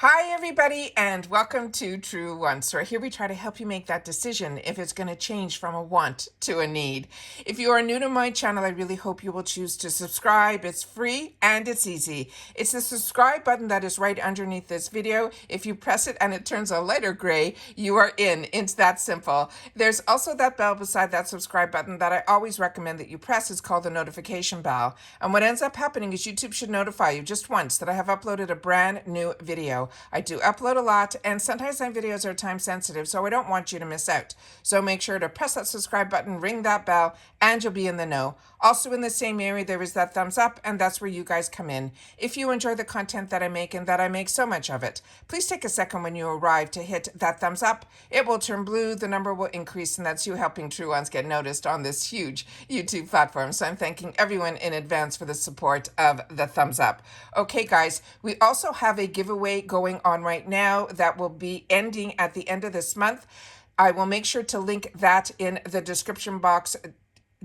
Hi everybody and welcome to True Wants, where here we try to help you make that decision if it's going to change from a want to a need. If you are new to my channel, I really hope you will choose to subscribe. It's free and it's easy. It's the subscribe button that is right underneath this video. If you press it and it turns a lighter gray, you are in. It's that simple. There's also that bell beside that subscribe button that I always recommend that you press. It's called the notification bell. And what ends up happening is YouTube should notify you just once that I have uploaded a brand new video. I do upload a lot, and sometimes my videos are time sensitive, so I don't want you to miss out. So make sure to press that subscribe button, ring that bell, and you'll be in the know. Also in the same area, there is that thumbs up, and that's where you guys come in. If you enjoy the content that I make, and that I make so much of it, please take a second when you arrive to hit that thumbs up. It will turn blue, the number will increase, and that's you helping True Ones get noticed on this huge YouTube platform. So I'm thanking everyone in advance for the support of the thumbs up. Okay, guys, we also have a giveaway going on right now that will be ending at the end of this month. I will make sure to link that in the description box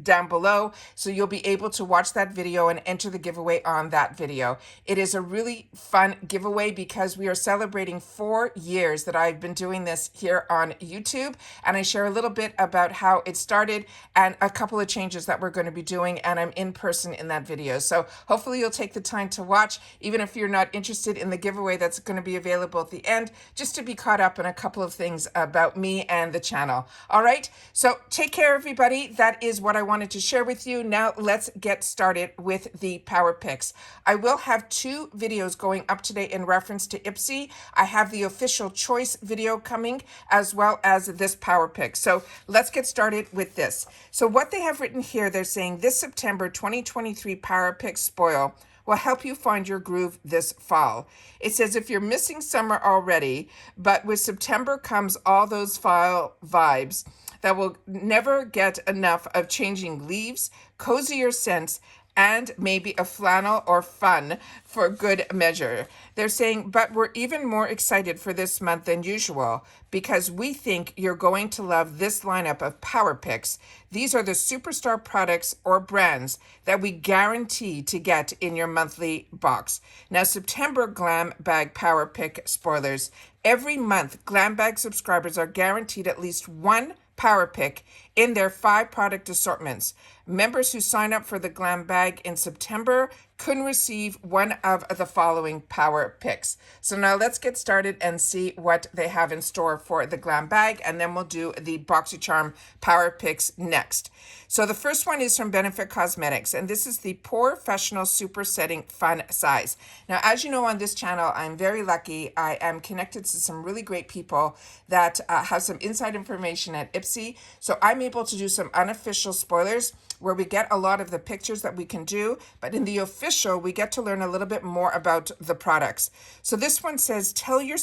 down below, so you'll be able to watch that video and enter the giveaway on that video. It is a really fun giveaway because we are celebrating 4 years that I've been doing this here on YouTube, and I share a little bit about how it started and a couple of changes that we're going to be doing, and I'm in person in that video. So hopefully you'll take the time to watch, even if you're not interested in the giveaway that's going to be available at the end, just to be caught up in a couple of things about me and the channel. All right, so take care everybody. That is what I wanted to share with you. Now let's get started with the power picks. I will have 2 videos going up today in reference to IPSY. I have the official choice video coming, as well as this power pick. So let's get started with this. So what they have written here, they're saying this September 2023 power pick spoil will help you find your groove this fall. It says if you're missing summer already, but with September comes all those fall vibes that will never get enough of changing leaves, cozier scents, and maybe a flannel or fun for good measure. They're saying, but we're even more excited for this month than usual because we think you're going to love this lineup of power picks. These are the superstar products or brands that we guarantee to get in your monthly box. Now, September GlamBag power pick spoilers. Every month, GlamBag subscribers are guaranteed at least one power pick in their 5 product assortments. Members who sign up for the GlamBag in September can receive one of the following power picks. So now let's get started and see what they have in store for the GlamBag, and then we'll do the Boxycharm power picks next. So the first one is from Benefit Cosmetics, and this is the Professional Super Setting Fun Size. Now, as you know, on this channel, I'm very lucky. I am connected to some really great people that have some inside information at IPSY. So I'm able to do some unofficial spoilers where we get a lot of the pictures that we can do, but in the official, we get to learn a little bit more about the products. So this one says, tell your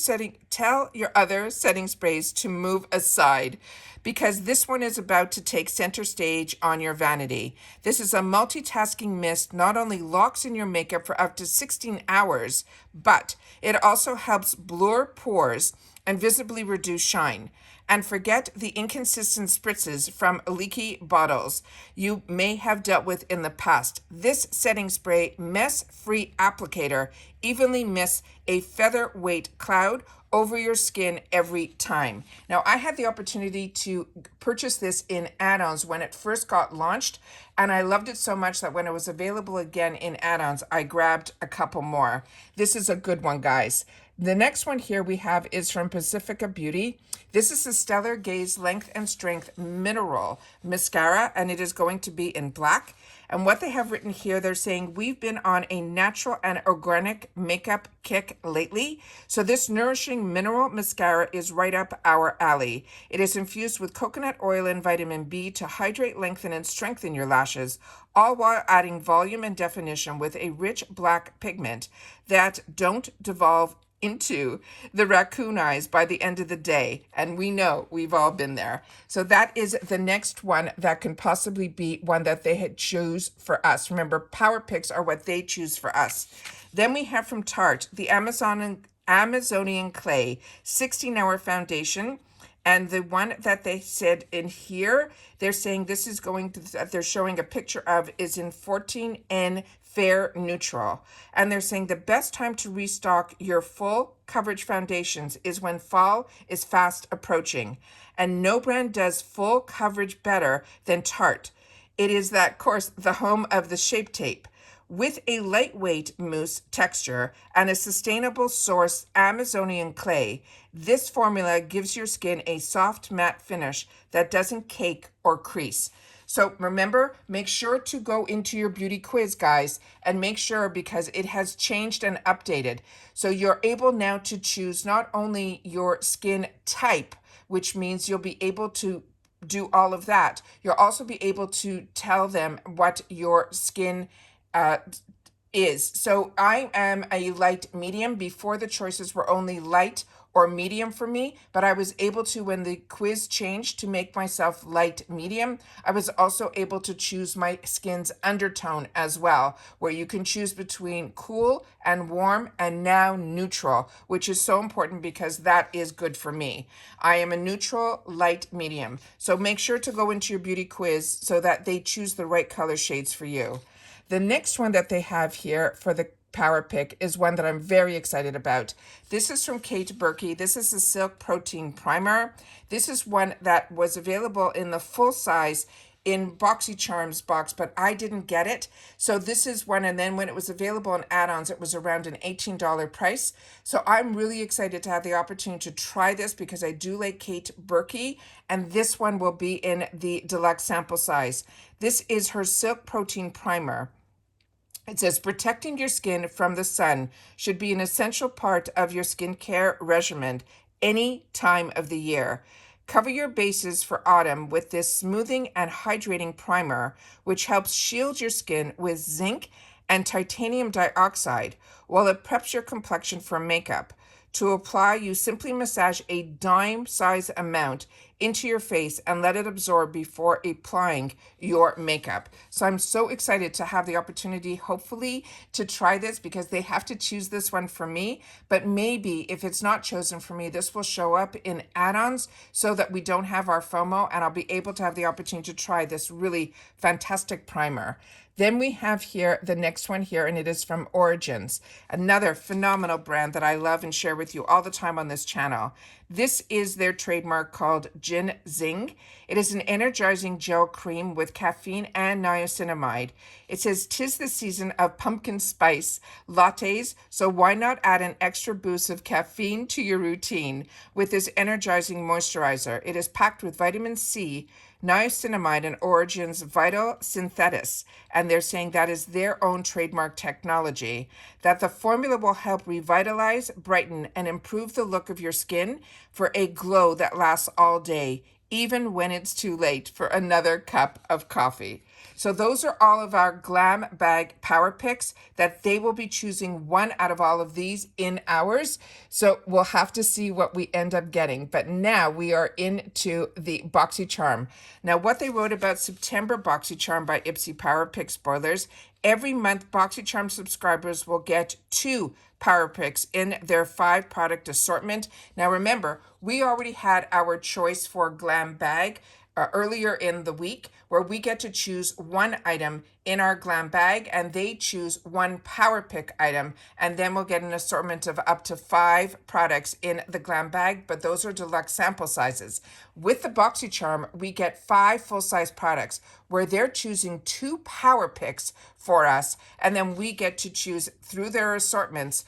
other setting sprays to move aside, because this one is about to take center stage on your vanity. This is a multitasking mist, not only locks in your makeup for up to 16 hours, but it also helps blur pores and visibly reduce shine. And forget the inconsistent spritzes from leaky bottles you may have dealt with in the past. This setting spray mess-free applicator evenly mists a featherweight cloud over your skin every time. Now, I had the opportunity to purchase this in add-ons when it first got launched, and I loved it so much that when it was available again in add-ons, I grabbed a couple more. This is a good one, guys. The next one here we have is from Pacifica Beauty. This is the Stellar Gaze Length and Strength Mineral Mascara, and it is going to be in black. And what they have written here, they're saying, we've been on a natural and organic makeup kick lately. So this nourishing mineral mascara is right up our alley. It is infused with coconut oil and vitamin B to hydrate, lengthen, and strengthen your lashes, all while adding volume and definition with a rich black pigment that don't devolve into the raccoon eyes by the end of the day. And we know we've all been there. So that is the next one that can possibly be one that they had choose for us. Remember, power picks are what they choose for us. Then we have from Tarte, the Amazonian Clay 16-hour foundation. And the one that they said in here, they're saying this is going to, that they're showing a picture of, is in 14N fair neutral. And they're saying the best time to restock your full coverage foundations is when fall is fast approaching. And no brand does full coverage better than Tarte. It is that, of course, the home of the Shape Tape. With a lightweight mousse texture and a sustainable source Amazonian clay, this formula gives your skin a soft matte finish that doesn't cake or crease. So remember, make sure to go into your beauty quiz, guys, and make sure, because it has changed and updated. So you're able now to choose not only your skin type, which means you'll be able to do all of that. You'll also be able to tell them what your skin is. So I am a light medium. Before, the choices were only light or medium for me, but I was able to, when the quiz changed to make myself light medium, I was also able to choose my skin's undertone as well, where you can choose between cool and warm and now neutral, which is so important because that is good for me. I am a neutral light medium. So make sure to go into your beauty quiz so that they choose the right color shades for you. The next one that they have here for the Power Pick is one that I'm very excited about. This is from Kate Berkey. This is the Silk Protein Primer. This is one that was available in the full size in Boxycharm's box, but I didn't get it. So this is one, and then when it was available in add-ons, it was around an $18 price. So I'm really excited to have the opportunity to try this because I do like Kate Berkey, and this one will be in the deluxe sample size. This is her Silk Protein Primer. It says, protecting your skin from the sun should be an essential part of your skincare regimen any time of the year. Cover your bases for autumn with this smoothing and hydrating primer, which helps shield your skin with zinc and titanium dioxide while it preps your complexion for makeup. To apply, you simply massage a dime-size amount into your face and let it absorb before applying your makeup. So I'm so excited to have the opportunity, hopefully, to try this because they have to choose this one for me. But maybe if it's not chosen for me, this will show up in add-ons so that we don't have our FOMO, and I'll be able to have the opportunity to try this really fantastic primer. Then we have here the next one here, and it is from Origins, another phenomenal brand that I love and share with you all the time on this channel. This is their trademark called Gin Zing. It is an energizing gel cream with caffeine and niacinamide. It says, "'Tis the season of pumpkin spice lattes, so why not add an extra boost of caffeine to your routine with this energizing moisturizer? It is packed with vitamin C, niacinamide, and Origin's Vital Synthetis," and they're saying that is their own trademark technology, that the formula will help revitalize, brighten, and improve the look of your skin for a glow that lasts all day, even when it's too late for another cup of coffee. So those are all of our GlamBag Power Picks that they will be choosing one out of all of these in ours. So we'll have to see what we end up getting. But now we are into the Boxycharm. Now what they wrote about September Boxycharm by IPSY Power Pick spoilers, every month Boxycharm subscribers will get 2 Power Picks in their 5 product assortment. Now remember, we already had our choice for GlamBag earlier in the week, where we get to choose one item in our GlamBag and they choose one Power Pick item, and then we'll get an assortment of up to 5 products in the GlamBag, but those are deluxe sample sizes. With the Boxycharm, we get 5 full-size products where they're choosing 2 Power Picks for us, and then we get to choose through their assortments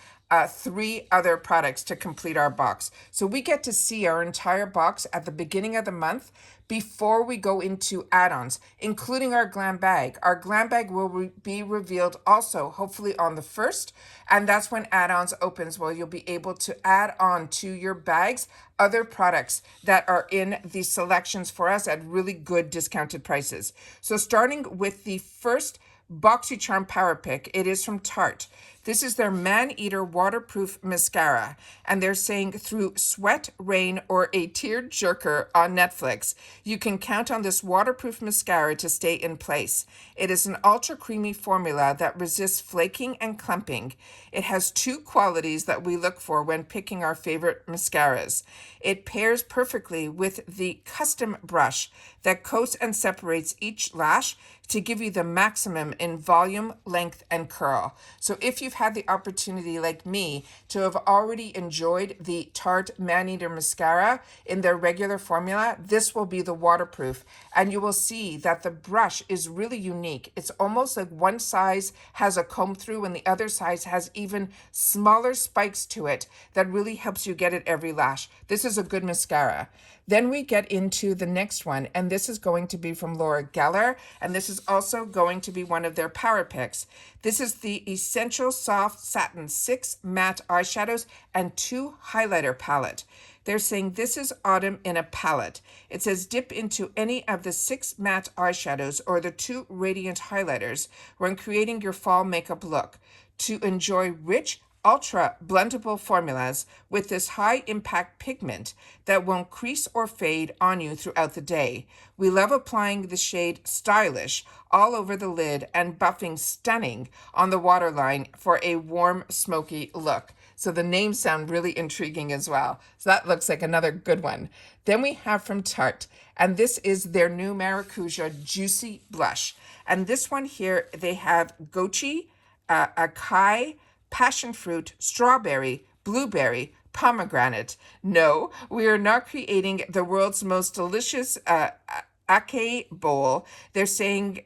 3 other products to complete our box. So we get to see our entire box at the beginning of the month before we go into add-ons, including our GlamBag. Our GlamBag will be revealed also, hopefully on the 1st, and that's when add-ons opens, where you'll be able to add on to your bags other products that are in the selections for us at really good discounted prices. So starting with the first Boxycharm Power Pick, it is from Tarte. This is their Man-Eater Waterproof Mascara, and they're saying through sweat, rain, or a tear-jerker on Netflix, you can count on this waterproof mascara to stay in place. It is an ultra-creamy formula that resists flaking and clumping. It has 2 qualities that we look for when picking our favorite mascaras. It pairs perfectly with the custom brush that coats and separates each lash to give you the maximum in volume, length, and curl. So if you've had the opportunity, like me, to have already enjoyed the Tarte Man-Eater Mascara in their regular formula, this will be the waterproof. And you will see that the brush is really unique. It's almost like one size has a comb through and the other size has even smaller spikes to it that really helps you get at every lash. This is a good mascara. Then we get into the next one, and this is going to be from Laura Geller, and this is also going to be one of their power picks. This is the Essential Soft Satin 6 Matte Eyeshadows and 2 Highlighter Palette. They're saying this is autumn in a palette. It says dip into any of the 6 matte eyeshadows or the 2 radiant highlighters when creating your fall makeup look to enjoy rich, ultra blendable formulas with this high impact pigment that won't crease or fade on you throughout the day. We love applying the shade Stylish all over the lid and buffing Stunning on the waterline for a warm, smoky look. So the names sound really intriguing as well. So that looks like another good one. Then we have from Tarte, and this is their new Maracuja Juicy Blush. And this one here, they have goji, acai, passion fruit, strawberry, blueberry, pomegranate. No, we are not creating the world's most delicious acai bowl. They're saying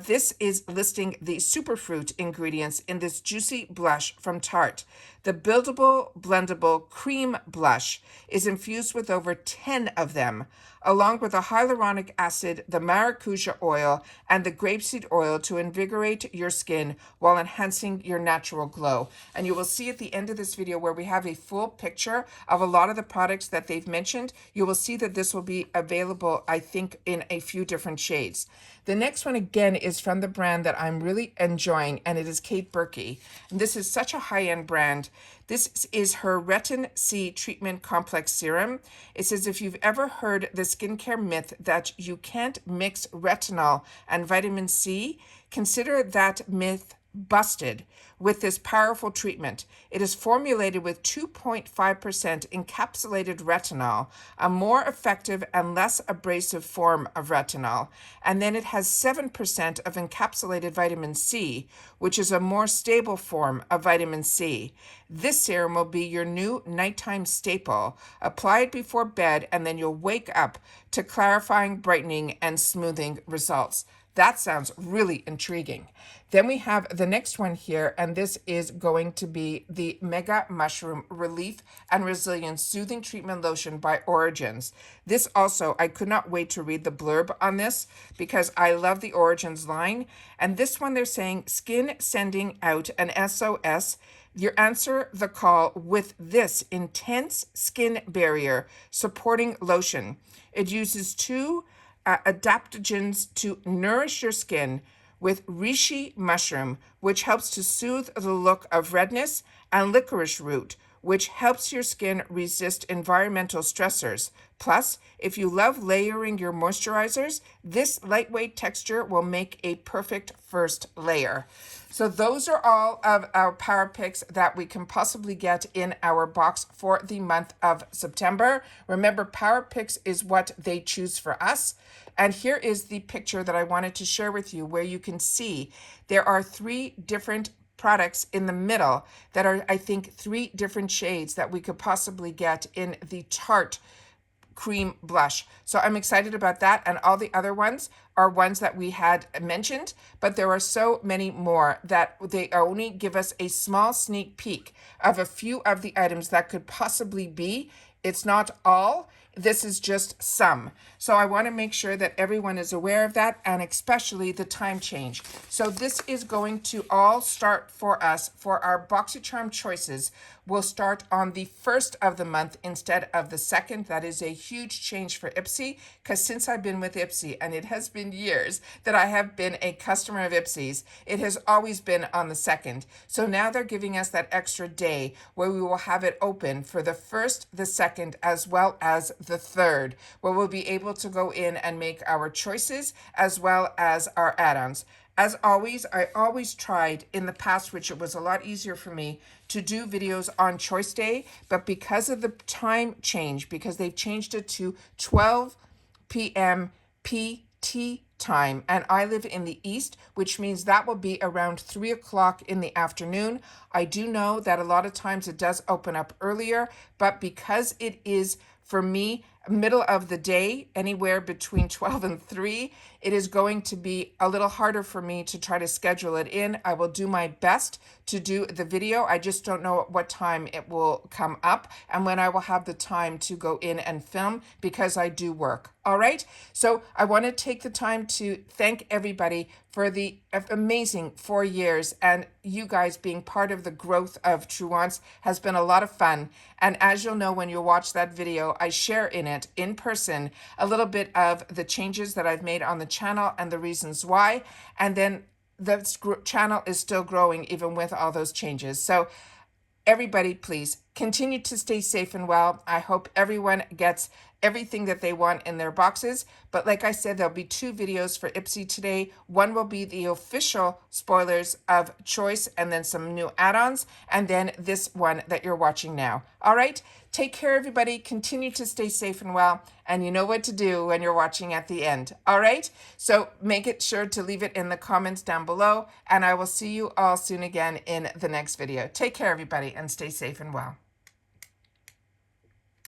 this is listing the superfruit ingredients in this juicy blush from Tarte. The buildable, blendable cream blush is infused with over 10 of them, along with the hyaluronic acid, the maracuja oil, and the grapeseed oil to invigorate your skin while enhancing your natural glow. And you will see at the end of this video where we have a full picture of a lot of the products that they've mentioned. You will see that this will be available, I think, in a few different shades. The next one, again, is from the brand that I'm really enjoying, and it is Kate Berkey. And this is such a high-end brand. This is her Retin C Treatment Complex Serum. It says if you've ever heard the skincare myth that you can't mix retinol and vitamin C, consider that myth busted with this powerful treatment. It is formulated with 2.5% encapsulated retinol, a more effective and less abrasive form of retinol. And then it has 7% of encapsulated vitamin C, which is a more stable form of vitamin C. This serum will be your new nighttime staple. Apply it before bed and then you'll wake up to clarifying, brightening, and smoothing results. That sounds really intriguing. Then we have the next one here, and this is going to be the Mega Mushroom Relief and Resilience Soothing Treatment Lotion by Origins. This also, I could not wait to read the blurb on this because I love the Origins line. And this one, they're saying, skin sending out an SOS. You answer the call with this intense skin barrier supporting lotion. It uses 2 adaptogens to nourish your skin with reishi mushroom, which helps to soothe the look of redness, and licorice root, which helps your skin resist environmental stressors. Plus, if you love layering your moisturizers, this lightweight texture will make a perfect first layer. So those are all of our power picks that we can possibly get in our box for the month of September. Remember, power picks is what they choose for us. And here is the picture that I wanted to share with you where you can see there are 3 different products in the middle that are, I think, 3 different shades that we could possibly get in the Tarte cream blush. So I'm excited about that. And all the other ones are ones that we had mentioned, but there are so many more that they only give us a small sneak peek of a few of the items that could possibly be. It's not all This is just some. So I want to make sure that everyone is aware of that, and especially the time change. So this is going to all start for us for our Boxycharm choices. Will start on the 1st of the month instead of the 2nd. That is a huge change for IPSY, because since I've been with IPSY, and it has been years that I have been a customer of IPSY's, it has always been on the 2nd. So now they're giving us that extra day where we will have it open for the 1st, the 2nd, as well as the 3rd, where we'll be able to go in and make our choices as well as our add-ons. As always, I always tried in the past, which it was a lot easier for me, to do videos on choice day, but because of the time change, because they've changed it to 12 p.m. PT time, and I live in the east, which means that will be around 3 o'clock in the afternoon. I do know that a lot of times it does open up earlier, but because it is, for me, middle of the day, anywhere between 12 and 3, it is going to be a little harder for me to try to schedule it in. I will do my best to do the video. I just don't know at what time it will come up and when I will have the time to go in and film, because I do work. All right. So I want to take the time to thank everybody for the amazing 4 years, and you guys being part of the growth of True Wants has been a lot of fun. And as you'll know when you watch that video, I share in it in person a little bit of the changes that I've made on the channel and the reasons why. And then the channel is still growing even with all those changes. So everybody, please continue to stay safe and well. I hope everyone gets everything that they want in their boxes. But like I said, there'll be 2 videos for IPSY today. One will be the official spoilers of choice and then some new add-ons, and then this one that you're watching now. All right, take care, everybody. Continue to stay safe and well, and you know what to do when you're watching at the end. All right, so make it sure to leave it in the comments down below, and I will see you all soon again in the next video. Take care, everybody, and stay safe and well.